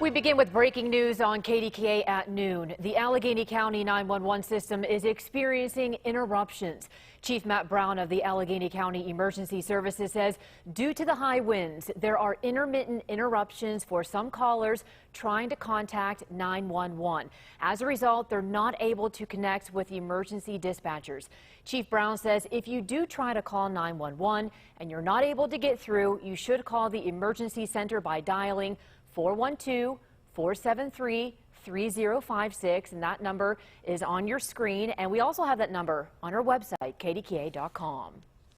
We begin with breaking news on KDKA at noon. The Allegheny County 911 system is experiencing interruptions. Chief Matt Brown of the Allegheny County Emergency Services says due to the high winds, there are intermittent interruptions for some callers trying to contact 911. As a result, they're not able to connect with emergency dispatchers. Chief Brown says if you do try to call 911 and you're not able to get through, you should call the emergency center by dialing 412-473-3056, and that number is on your screen. And we also have that number on our website, KDKA.com.